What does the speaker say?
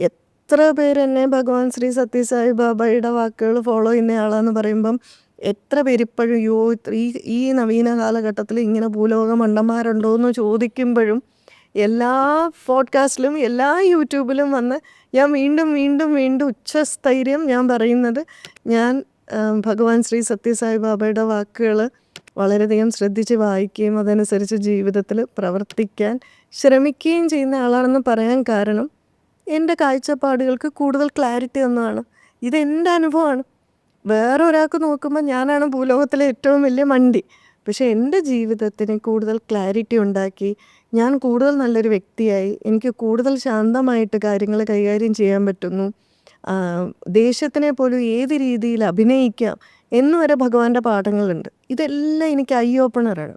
എത്ര പേരെന്നെ ഭഗവാൻ ശ്രീ സത്യസായി ബാബയുടെ വാക്കുകൾ ഫോളോ ചെയ്യുന്നയാളാന്ന് പറയുമ്പം എത്ര പേരിപ്പോഴും ഈ നവീന കാലഘട്ടത്തിൽ ഇങ്ങനെ ഭൂലോക മണ്ടന്മാരുണ്ടോ എന്ന് ചോദിക്കുമ്പോഴും എല്ലാ പോഡ്കാസ്റ്റിലും എല്ലാ യൂട്യൂബിലും വന്ന് ഞാൻ വീണ്ടും വീണ്ടും വീണ്ടും ഉച്ചസ്ഥൈര്യം ഞാൻ പറയുന്നത് ഞാൻ ഭഗവാൻ ശ്രീ സത്യസായി ബാബയുടെ വാക്കുകൾ വളരെയധികം ശ്രദ്ധിച്ച് വായിക്കുകയും അതനുസരിച്ച് ജീവിതത്തിൽ പ്രവർത്തിക്കാൻ ശ്രമിക്കുകയും ചെയ്യുന്ന ആളാണെന്ന് പറയാൻ കാരണം എൻ്റെ കാഴ്ചപ്പാടുകൾക്ക് കൂടുതൽ ക്ലാരിറ്റി ഒന്നുമാണ്. ഇതെൻ്റെ അനുഭവമാണ്. വേറെ ഒരാൾക്ക് നോക്കുമ്പോൾ ഞാനാണ് ഭൂലോകത്തിലെ ഏറ്റവും വലിയ മണ്ടി. പക്ഷെ എൻ്റെ ജീവിതത്തിന് കൂടുതൽ ക്ലാരിറ്റി ഉണ്ടാക്കി, ഞാൻ കൂടുതൽ നല്ലൊരു വ്യക്തിയായി, എനിക്ക് കൂടുതൽ ശാന്തമായിട്ട് കാര്യങ്ങൾ കൈകാര്യം ചെയ്യാൻ പറ്റുന്നു. ദേഷ്യത്തിനെ പോലും ഏത് രീതിയിൽ അഭിനയിക്കാം എന്ന് വരെ ഭഗവാന്റെ പാഠങ്ങളുണ്ട്. ഇതെല്ലാം എനിക്ക് ഐ ഓപ്പണറാണ്.